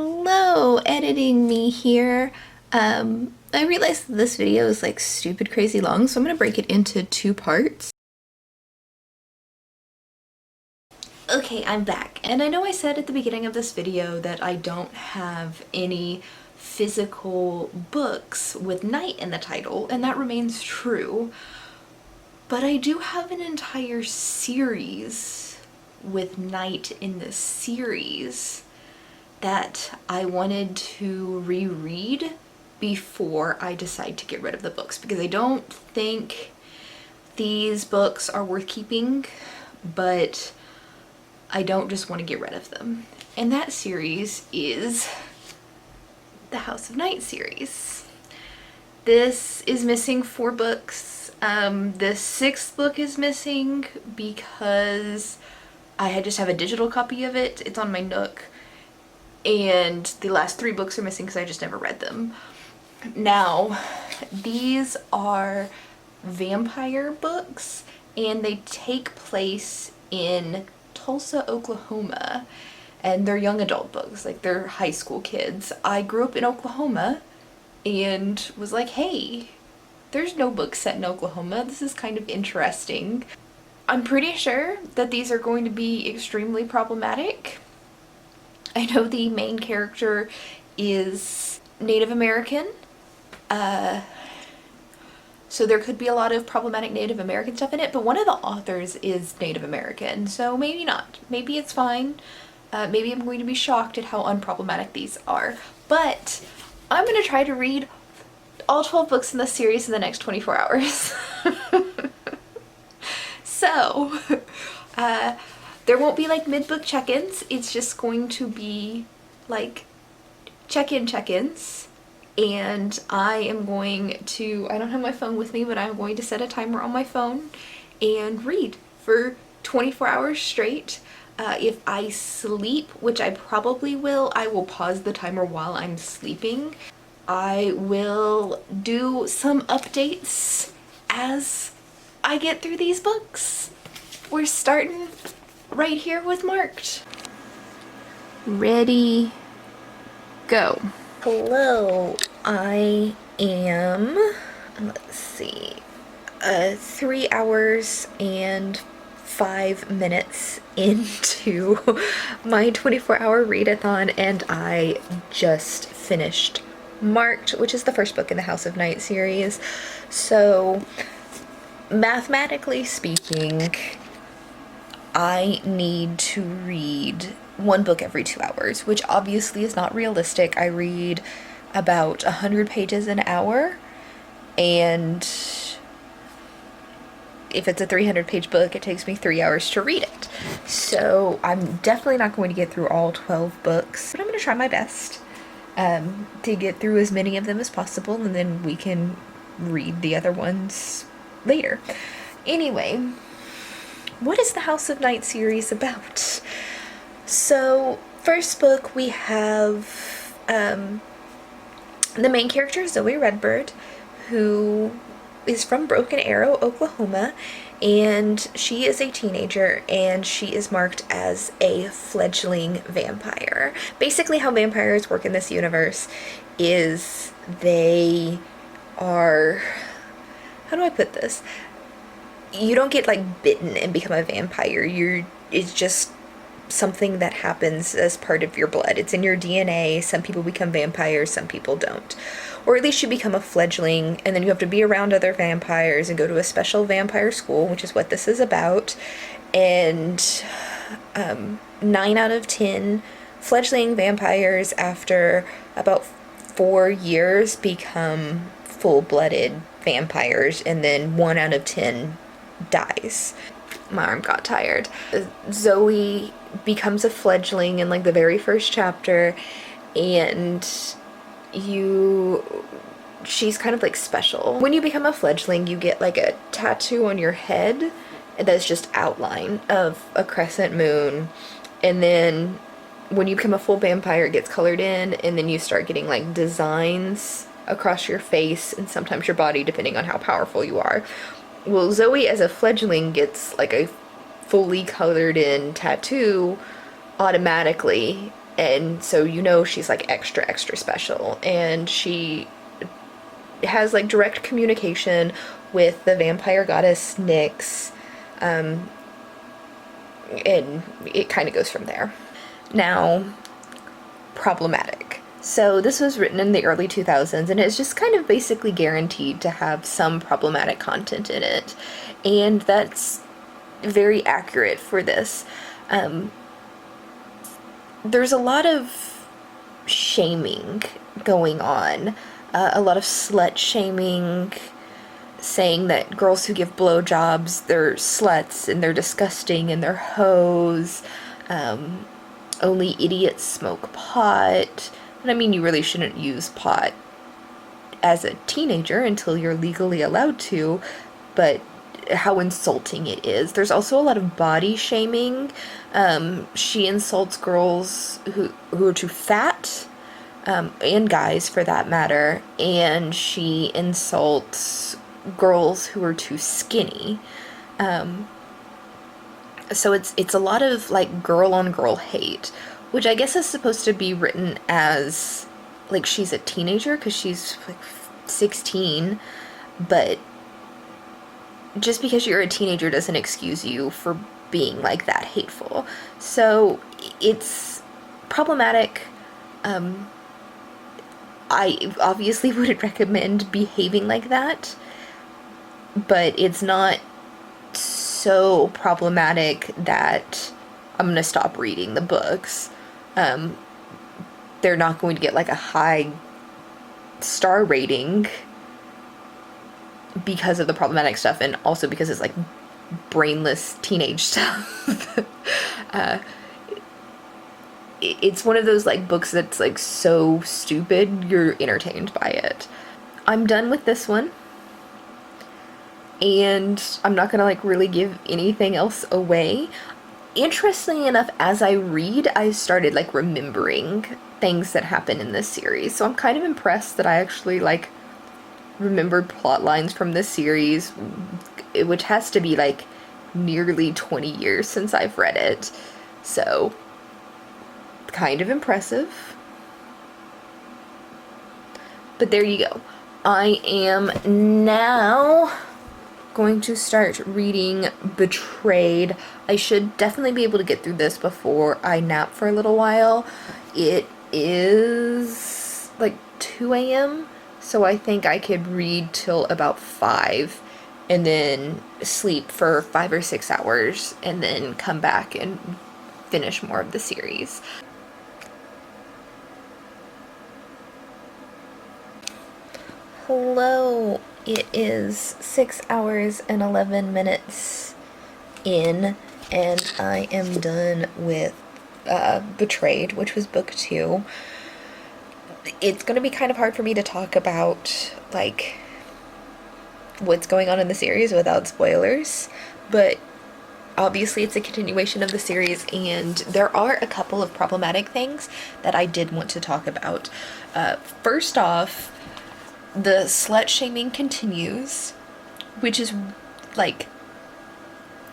Hello, editing me here. I realized that this video is like stupid crazy long, so I'm gonna break it into two parts. Okay, I'm back. And I know I said at the beginning of this video that I don't have any physical books with night in the title, and that remains true. But I do have an entire series with night in the series that I wanted to reread before I decide to get rid of the books, because I don't think these books are worth keeping, but I don't just want to get rid of them. And that series is the House of Night series. This is missing 4 books. The 6th book is missing because I just have a digital copy of it. It's on my Nook. And the last 3 books are missing because I just never read them. Now, these are vampire books, and they take place in Tulsa, Oklahoma, and they're young adult books, like they're high school kids. I grew up in Oklahoma and was like, hey, there's no book set in Oklahoma. This is kind of interesting. I'm pretty sure that these are going to be extremely problematic. I know the main character is Native American, so there could be a lot of problematic Native American stuff in it, but one of the authors is Native American, so maybe not. Maybe it's fine. Maybe I'm going to be shocked at how unproblematic these are. But I'm going to try to read all 12 books in this series in the next 24 hours. So, there won't be like mid-book check-ins. It's just going to be like check-ins. And I am going to, I don't have my phone with me, but I'm going to set a timer on my phone and read for 24 hours straight. If I sleep, which I probably will, I will pause the timer while I'm sleeping. I will do some updates as I get through these books. We're starting right here with Marked. Ready, go. Hello, I am, let's see, 3 hours and 5 minutes into my 24-hour readathon, and I just finished Marked, which is the first book in the House of Night series. So, mathematically speaking, I need to read 1 book every 2 hours, which obviously is not realistic. I read about 100 pages an hour, and if it's a 300-page book, it takes me 3 hours to read it. So I'm definitely not going to get through all 12 books, but I'm going to try my best to get through as many of them as possible, and then we can read the other ones later. Anyway, what is the House of Night series about? So, first book we have the main character, Zoe Redbird, who is from Broken Arrow, Oklahoma, and she is a teenager, and she is marked as a fledgling vampire. Basically, how vampires work in this universe is they are, how do I put this? You don't get like bitten and become a vampire. It's just something that happens as part of your blood. It's in your DNA. Some people become vampires, some people don't. Or at least you become a fledgling, and then you have to be around other vampires and go to a special vampire school, which is what this is about. And 9 out of 10 fledgling vampires after about 4 years become full-blooded vampires, and then 1 out of 10 dies. My arm got tired. Zoe becomes a fledgling in like the very first chapter, and she's kind of like special. When you become a fledgling, you get like a tattoo on your head that's just outline of a crescent moon, and then when you become a full vampire, it gets colored in, and then you start getting like designs across your face and sometimes your body, depending on how powerful you are. Well, Zoe as a fledgling gets like a fully colored in tattoo automatically, And so you know she's like extra, extra special. And she has like direct communication with the vampire goddess Nyx. And it kind of goes from there. Now, problematic. So this was written in the early 2000s, and it's just kind of basically guaranteed to have some problematic content in it. And that's very accurate for this. There's a lot of shaming going on, a lot of slut shaming, saying that girls who give blowjobs, they're sluts and they're disgusting and they're hoes. Only idiots smoke pot. And I mean, you really shouldn't use pot as a teenager until you're legally allowed to, but how insulting it is. There's also a lot of body shaming. She insults girls who are too fat, and guys for that matter, and she insults girls who are too skinny. So it's a lot of like girl on girl hate, which I guess is supposed to be written as like she's a teenager because she's like 16, but just because you're a teenager doesn't excuse you for being like that hateful. So it's problematic. I obviously wouldn't recommend behaving like that, but it's not so problematic that I'm gonna stop reading the books. They're not going to get like a high star rating because of the problematic stuff, and also because it's like brainless teenage stuff. It's one of those like books that's like so stupid you're entertained by it. I'm done with this one, and I'm not gonna like really give anything else away. Interestingly enough, as I read, I started like remembering things that happen in this series, so I'm kind of impressed that I actually like remembered plot lines from this series, which has to be like nearly 20 years since I've read it. So kind of impressive. But there you go. I am now going to start reading Betrayed. I should definitely be able to get through this before I nap for a little while. It is like 2 a.m. So I think I could read till about 5 and then sleep for 5 or 6 hours and then come back and finish more of the series. Hello, it is 6 hours and 11 minutes in, and I am done with Betrayed, which was book 2. It's going to be kind of hard for me to talk about, like, what's going on in the series without spoilers, but obviously it's a continuation of the series, and there are a couple of problematic things that I did want to talk about. First off, the slut shaming continues, which is, like,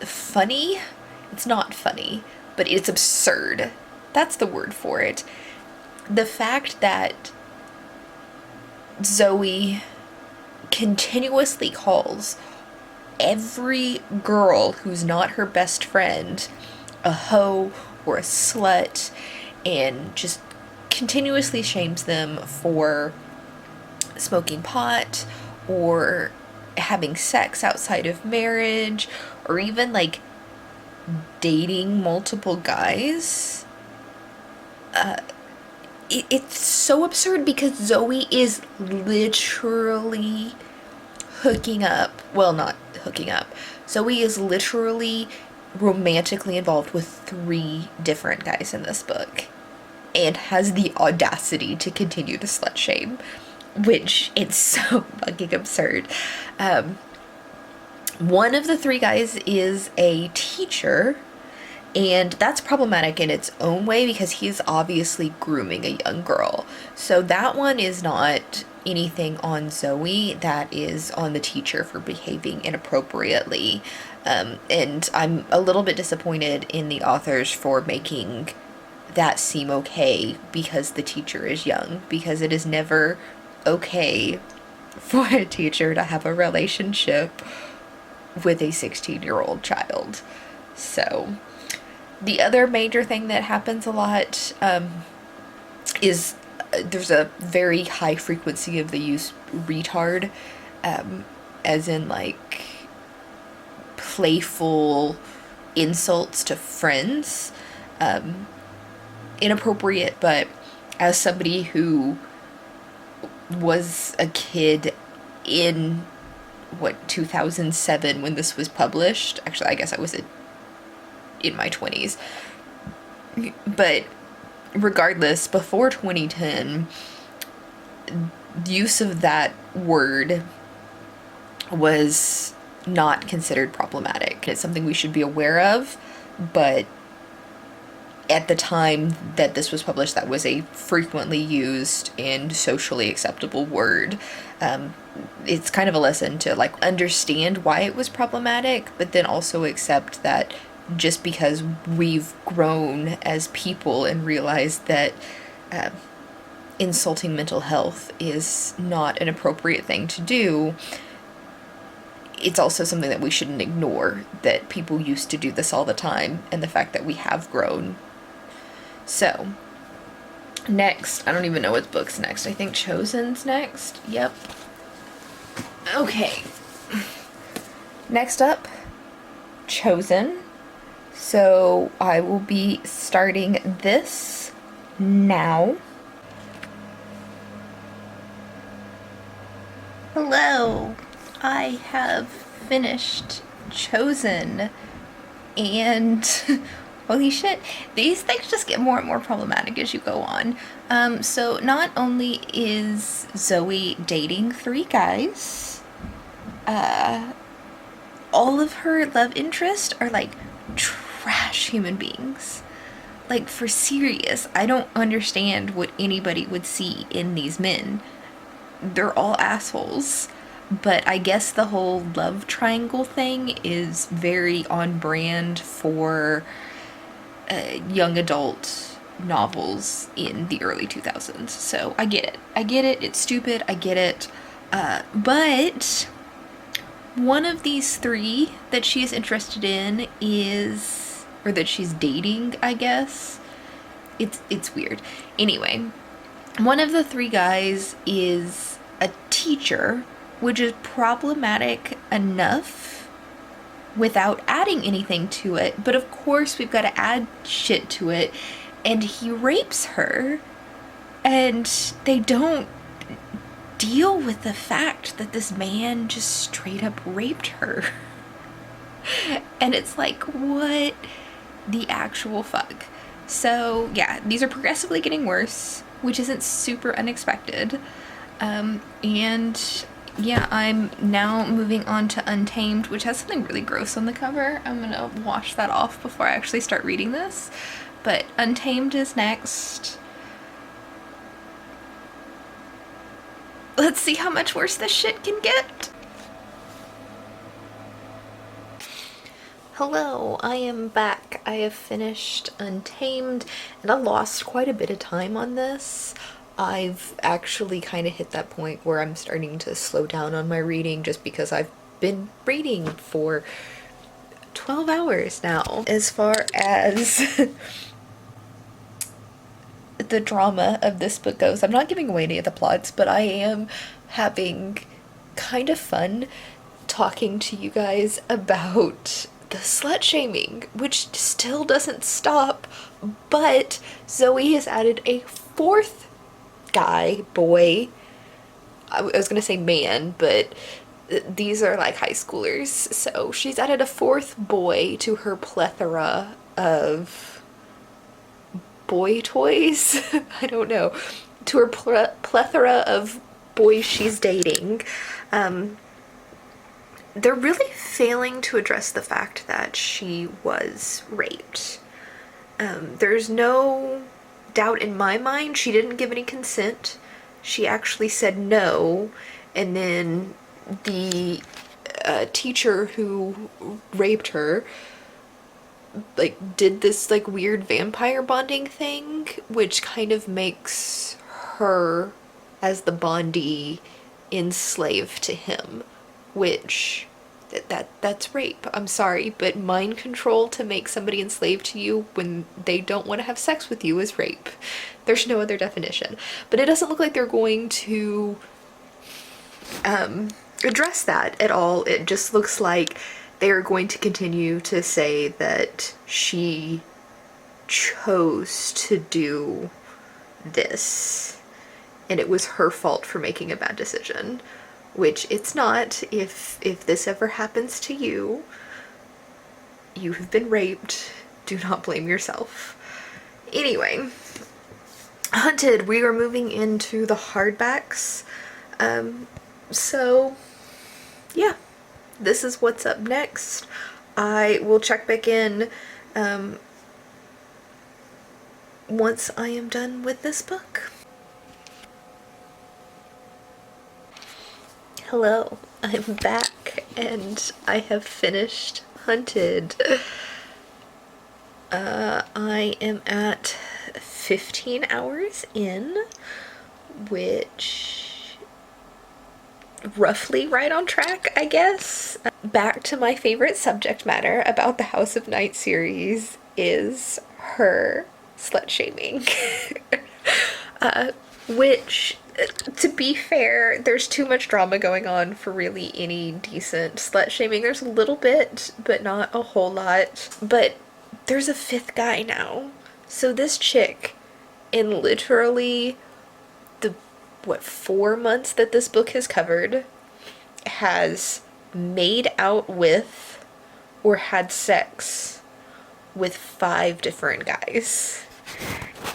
funny. It's not funny, but it's absurd. That's the word for it. The fact that Zoe continuously calls every girl who's not her best friend a hoe or a slut, and just continuously shames them for smoking pot or having sex outside of marriage, or even like dating multiple guys. It's so absurd because Zoe is literally hooking up. Well, not hooking up. Zoe is literally romantically involved with 3 different guys in this book, and has the audacity to continue to slut shame, which it's so fucking absurd. One of the 3 guys is a teacher, and that's problematic in its own way because he's obviously grooming a young girl. So that one is not anything on Zoe, that is on the teacher for behaving inappropriately. And I'm a little bit disappointed in the authors for making that seem okay because the teacher is young, because it is never okay for a teacher to have a relationship with a 16-year-old child. So the other major thing that happens a lot is there's a very high frequency of the use retard, as in like playful insults to friends. Inappropriate, but as somebody who was a kid in 2007 when this was published, actually I guess I was in my 20s, but regardless, before 2010, use of that word was not considered problematic. It's something we should be aware of, but at the time that this was published, that was a frequently used and socially acceptable word. It's kind of a lesson to like understand why it was problematic, but then also accept that just because we've grown as people and realized that insulting mental health is not an appropriate thing to do, it's also something that we shouldn't ignore, that people used to do this all the time, and the fact that we have grown. So, next, I don't even know what book's next. I think Chosen's next. Yep. Okay. Next up, Chosen. So, I will be starting this now. Hello. I have finished Chosen, and holy shit, these things just get more and more problematic as you go on. So not only is Zoe dating 3 guys, all of her love interests are like trash human beings. Like, for serious, I don't understand what anybody would see in these men. They're all assholes. But I guess the whole love triangle thing is very on brand for young adult novels in the early 2000s. So I get it. I get it. It's stupid. I get it. But one of these 3 that she is interested in is, or that she's dating, I guess. It's weird. Anyway, one of the 3 guys is a teacher, which is problematic enough without adding anything to it. But of course we've got to add shit to it. And he rapes her, and they don't deal with the fact that this man just straight up raped her. And it's like, what the actual fuck? So yeah, these are progressively getting worse, which isn't super unexpected. And yeah, I'm now moving on to Untamed, which has something really gross on the cover. I'm gonna wash that off before I actually start reading this. But Untamed is next. Let's see how much worse this shit can get. Hello, I am back. I have finished Untamed, and I lost quite a bit of time on this. I've actually kind of hit that point where I'm starting to slow down on my reading just because I've been reading for 12 hours now. As far as the drama of this book goes, I'm not giving away any of the plots, but I am having kind of fun talking to you guys about the slut shaming, which still doesn't stop, but Zoe has added a 4th boy. I was gonna say man, but these are like high schoolers. So she's added a 4th boy to her plethora of boy toys. I don't know. To her plethora of boys she's dating. They're really failing to address the fact that she was raped. There's no doubt in my mind she didn't give any consent. She actually said no, and then the teacher who raped her like did this like weird vampire bonding thing, which kind of makes her as the bondee enslaved to him, which that's rape. I'm sorry, but mind control to make somebody enslaved to you when they don't want to have sex with you is rape. There's no other definition. But it doesn't look like they're going to address that at all. It just looks like they are going to continue to say that she chose to do this and it was her fault for making a bad decision, which it's not. If this ever happens to you, you have been raped. Do not blame yourself. Anyway, Hunted, we are moving into the hardbacks. So yeah, this is what's up next. I will check back in once I am done with this book. Hello, I'm back and I have finished Hunted. I am at 15 hours in, which roughly right on track, I guess. Back to my favorite subject matter about the House of Night series is her slut shaming. Which, to be fair, there's too much drama going on for really any decent slut shaming. There's a little bit, but not a whole lot. But there's a fifth guy now. So this chick, in literally the 4 months that this book has covered, has made out with or had sex with 5 different guys.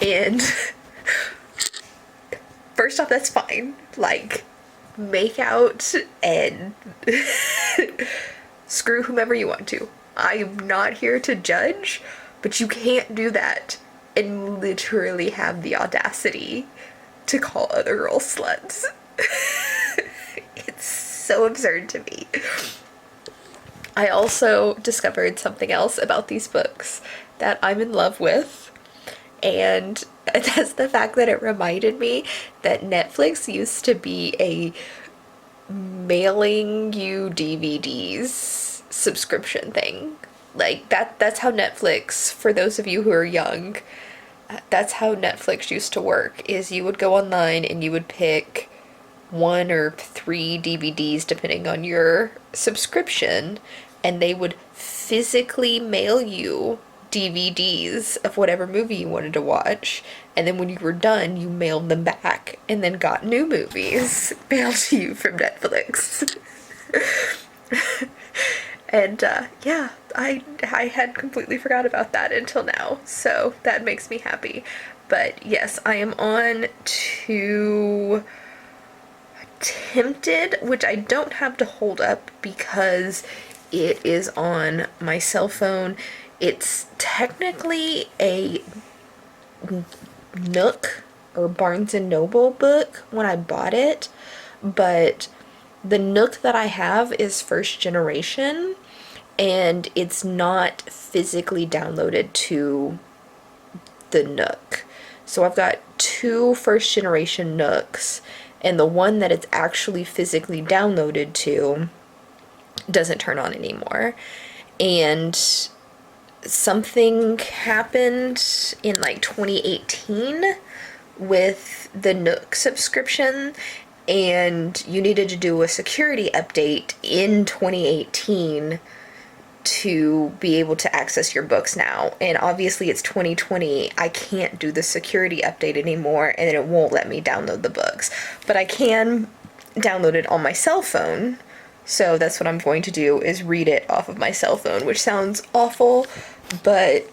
And first off, that's fine. Like, make out and screw whomever you want to. I'm not here to judge, but you can't do that and literally have the audacity to call other girls sluts. It's so absurd to me. I also discovered something else about these books that I'm in love with, and that's the fact that it reminded me that Netflix used to be a mailing you DVDs subscription thing. Like, that's how Netflix, for those of you who are young, that's how Netflix used to work, is you would go online and you would pick 1 or 3 DVDs depending on your subscription, and they would physically mail you DVDs of whatever movie you wanted to watch, and then when you were done, you mailed them back and then got new movies mailed to you from Netflix. And yeah, I had completely forgot about that until now, so that makes me happy. But yes, I am on to Tempted, which I don't have to hold up because it is on my cell phone. It's technically a Nook or Barnes & Noble book when I bought it, but the Nook that I have is first generation, and it's not physically downloaded to the Nook. So I've got 2 first generation Nooks, and the one that it's actually physically downloaded to doesn't turn on anymore. And something happened in like 2018 with the Nook subscription, and you needed to do a security update in 2018 to be able to access your books now. And obviously it's 2020, I can't do the security update anymore, and then it won't let me download the books. But I can download it on my cell phone, so that's what I'm going to do, is read it off of my cell phone, which sounds awful, but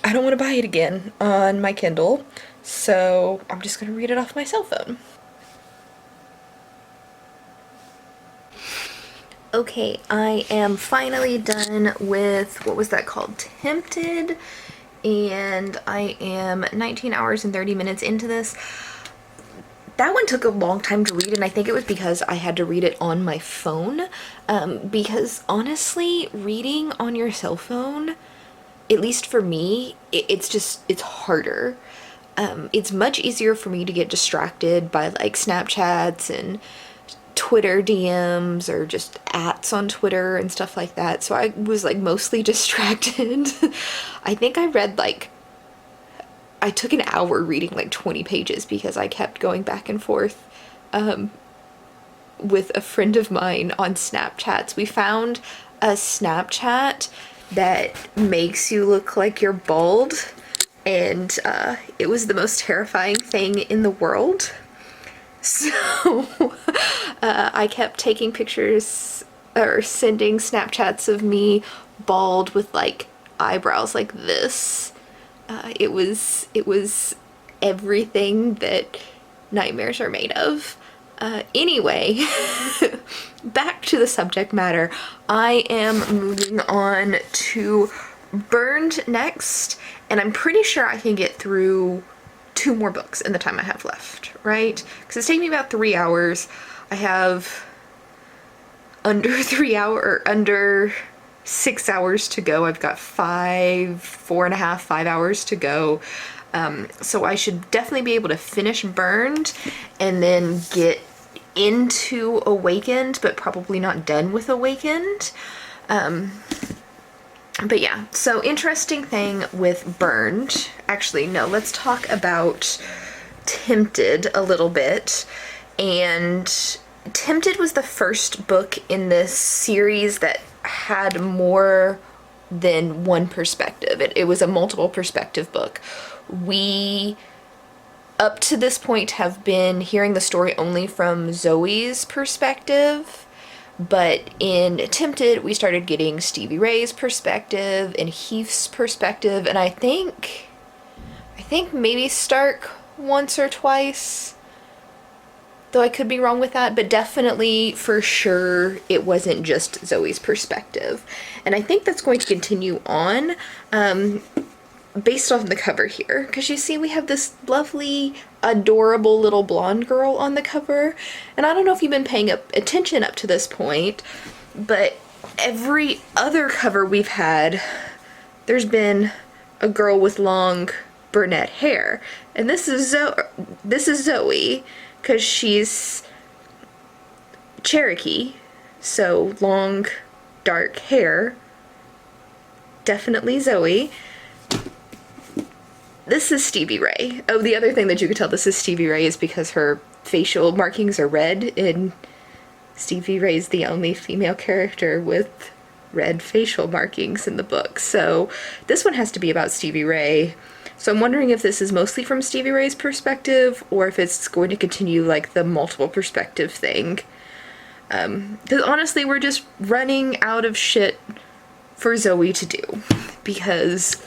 I don't want to buy it again on my Kindle, so I'm just going to read it off my cell phone. Okay, I am finally done with, what was that called? Tempted, and I am 19 hours and 30 minutes into this. That one took a long time to read, and I think it was because I had to read it on my phone, because honestly, reading on your cell phone at least for me, it's harder. It's much easier for me to get distracted by like Snapchats and Twitter DMs or just ats on Twitter and stuff like that. So I was like mostly distracted. I think I took an hour reading like 20 pages because I kept going back and forth with a friend of mine on Snapchats. We found a Snapchat that makes you look like you're bald, and it was the most terrifying thing in the world. So I kept taking pictures or sending Snapchats of me bald with like eyebrows like this. It was everything that nightmares are made of. Anyway, back to the subject matter. I am moving on to Burned next, and I'm pretty sure I can get through 2 more books in the time I have left, right? Because it's taking me about 3 hours. I have under 6 hours to go. I've got 4.5, 5 hours to go. So I should definitely be able to finish Burned and then get into Awakened, but probably not done with Awakened. But yeah, so interesting thing with Burned. Actually, no, let's talk about Tempted a little bit. And Tempted was the first book in this series that had more than one perspective. It was a multiple perspective book. We, up to this point, have been hearing the story only from Zoe's perspective, but in Tempted, we started getting Stevie Ray's perspective and Heath's perspective, and I think maybe Stark once or twice, though I could be wrong with that, but definitely for sure it wasn't just Zoe's perspective. And I think that's going to continue on, based off the cover here, because you see we have this lovely, adorable little blonde girl on the cover, and I don't know if you've been paying attention up to this point, but every other cover we've had, there's been a girl with long brunette hair, and this is Zoe, because she's Cherokee, so long, dark hair, definitely Zoe. This is Stevie Ray. Oh, the other thing that you could tell this is Stevie Ray is because her facial markings are red, and Stevie Ray's the only female character with red facial markings in the book. So this one has to be about Stevie Ray. So I'm wondering if this is mostly from Stevie Ray's perspective, or if it's going to continue like the multiple perspective thing. Because honestly, we're just running out of shit for Zoe to do, because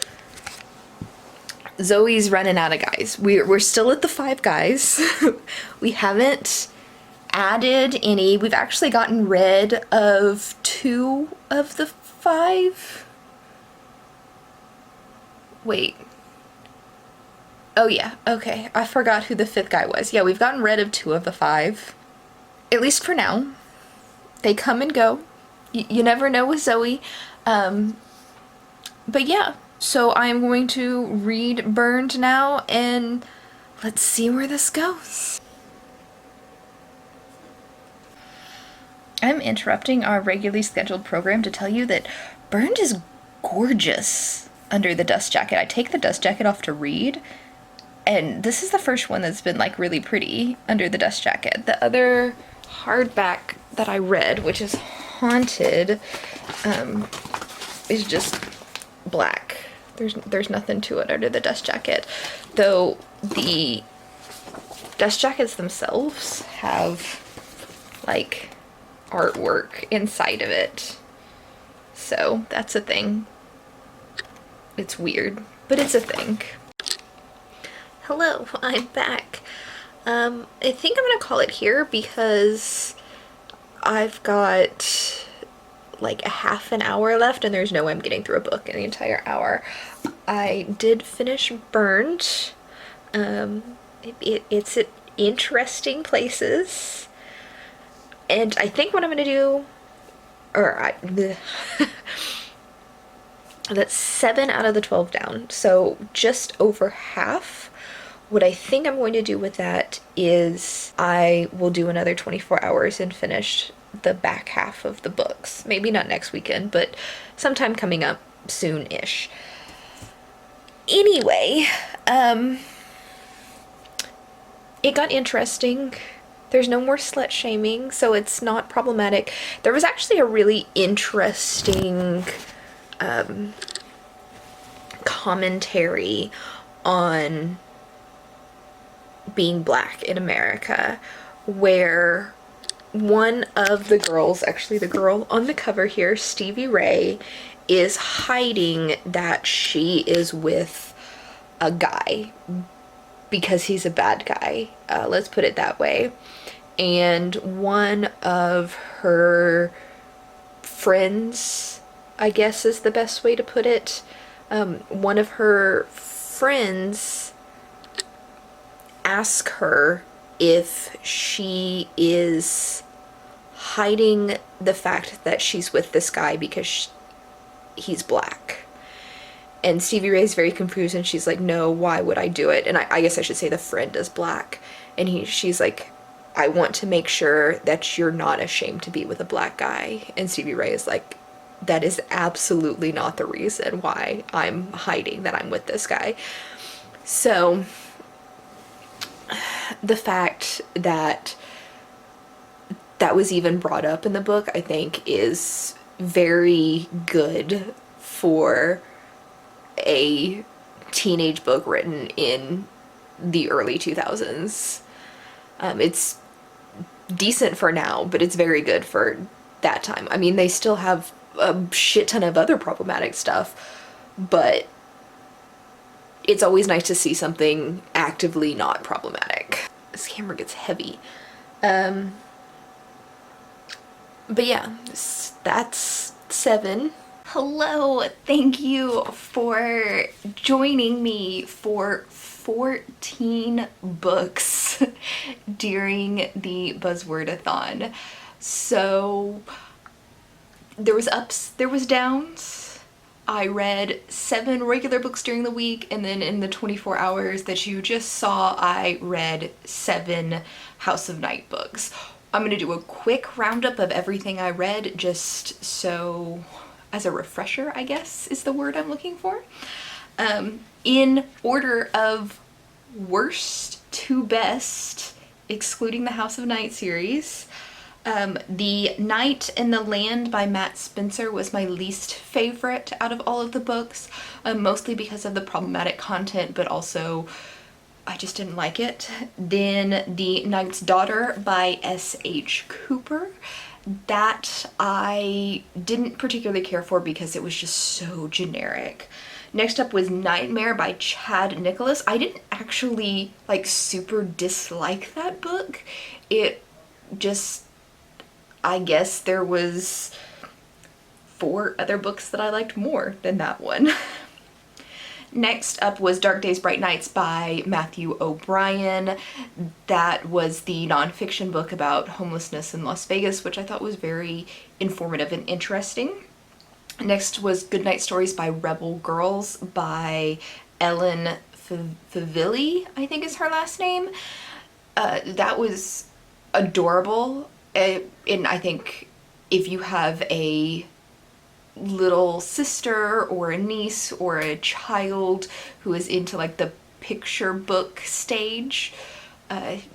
Zoe's running out of guys. We're still at the 5 guys. We haven't added any. We've actually gotten rid of 2 of the 5. Wait. Oh yeah, okay. I forgot who the 5th guy was. Yeah, we've gotten rid of 2 of the 5. At least for now. They come and go. You never know with Zoe. But yeah. So I'm going to read Burned now, and let's see where this goes. I'm interrupting our regularly scheduled program to tell you that Burned is gorgeous under the dust jacket. I take the dust jacket off to read, and this is the first one that's been like really pretty under the dust jacket. The other hardback that I read, which is Haunted, is just black. There's nothing to it under the dust jacket, though the dust jackets themselves have like artwork inside of it, so that's a thing. It's weird, but it's a thing. Hello, I'm back. I think I'm gonna call it here because I've got like a half an hour left, and there's no way I'm getting through a book in the entire hour. I did finish Burned. It's at interesting places, and I think what I'm gonna do, That's 7 out of the 12 down, so just over half. What I think I'm going to do with that is I will do another 24 hours and finish the back half of the books. Maybe not next weekend, but sometime coming up soon-ish. Anyway, it got interesting. There's no more slut shaming, so it's not problematic. There was actually a really interesting commentary on being black in America, where one of the girls, actually the girl on the cover here, Stevie Ray, is hiding that she is with a guy because he's a bad guy. Let's put it that way. And one of her friends, I guess is the best way to put it, one of her friends ask her if she is hiding the fact that she's with this guy because he's black. And Stevie Ray's very confused, and she's like, no, why would I do it? And I guess I should say the friend is black. And she's like, I want to make sure that you're not ashamed to be with a black guy. And Stevie Ray is like, that is absolutely not the reason why I'm hiding that I'm with this guy. So the fact that that was even brought up in the book, I think, is very good for a teenage book written in the early 2000s. It's decent for now, but it's very good for that time. I mean, they still have a shit ton of other problematic stuff, but it's always nice to see something actively not problematic. This camera gets heavy. But yeah, that's 7. Hello, thank you for joining me for 14 books during the Buzzwordathon. So there was ups, there was downs. I read 7 regular books during the week, and then in the 24 hours that you just saw, I read 7 House of Night books. I'm gonna do a quick roundup of everything I read, just so, as a refresher, I guess is the word I'm looking for. In order of worst to best, excluding the House of Night series, The Night and the Land by Matt Spencer was my least favorite out of all of the books, mostly because of the problematic content, but also I just didn't like it. Then The Knight's Daughter by S.H. Cooper. That I didn't particularly care for because it was just so generic. Next up was Nightmare by Chad Nicholas. I didn't actually like super dislike that book. It just, I guess there was 4 other books that I liked more than that one. Next up was Dark Days, Bright Nights by Matthew O'Brien. That was the nonfiction book about homelessness in Las Vegas, which I thought was very informative and interesting. Next was Goodnight Stories by Rebel Girls by Ellen Favilli, I think is her last name. That was adorable, and I think if you have a little sister or a niece or a child who is into like the picture book stage,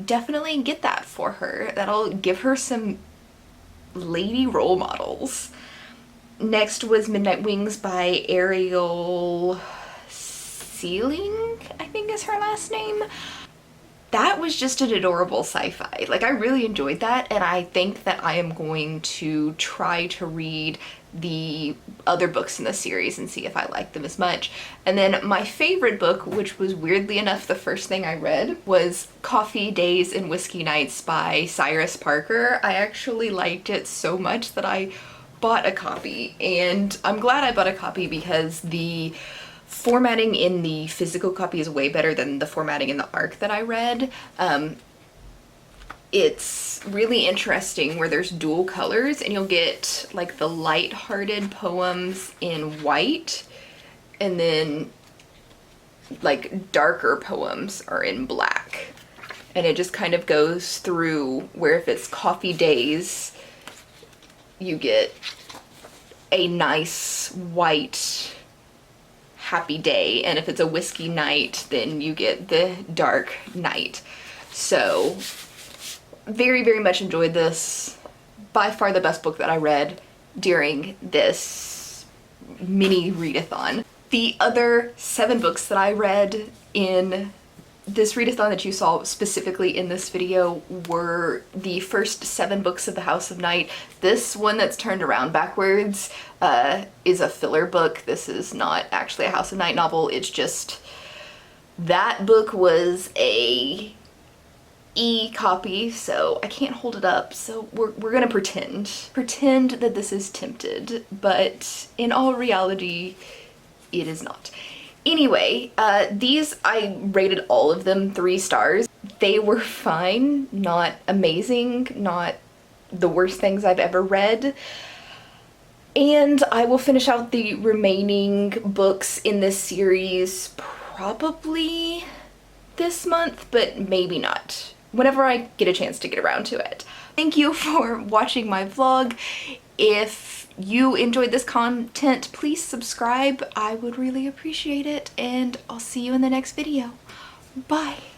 definitely get that for her. That'll give her some lady role models. Next was Midnight Wings by Ariel Sealing, I think is her last name. That was just an adorable sci-fi. Like, I really enjoyed that, and I think that I am going to try to read the other books in the series and see if I like them as much. And then my favorite book, which was weirdly enough the first thing I read, was Coffee Days and Whiskey Nights by Cyrus Parker. I actually liked it so much that I bought a copy, and I'm glad I bought a copy because the formatting in the physical copy is way better than the formatting in the ARC that I read. It's really interesting where there's dual colors, and you'll get like the light-hearted poems in white and then like darker poems are in black. And it just kind of goes through where if it's coffee days, you get a nice white happy day, and if it's a whiskey night, then you get the dark night. So very, very much enjoyed this. By far the best book that I read during this mini readathon. The other 7 books that I read in this readathon that you saw specifically in this video were the first 7 books of the House of Night. This one that's turned around backwards is a filler book. This is not actually a House of Night novel. It's just that book was a e-copy, so I can't hold it up, so we're gonna pretend that this is Tempted, but in all reality it is not. Anyway, these, I rated all of them 3 stars. They were fine, not amazing, not the worst things I've ever read. And I will finish out the remaining books in this series probably this month, but maybe not. Whenever I get a chance to get around to it. Thank you for watching my vlog. If you enjoyed this content, please subscribe. I would really appreciate it, and I'll see you in the next video. Bye!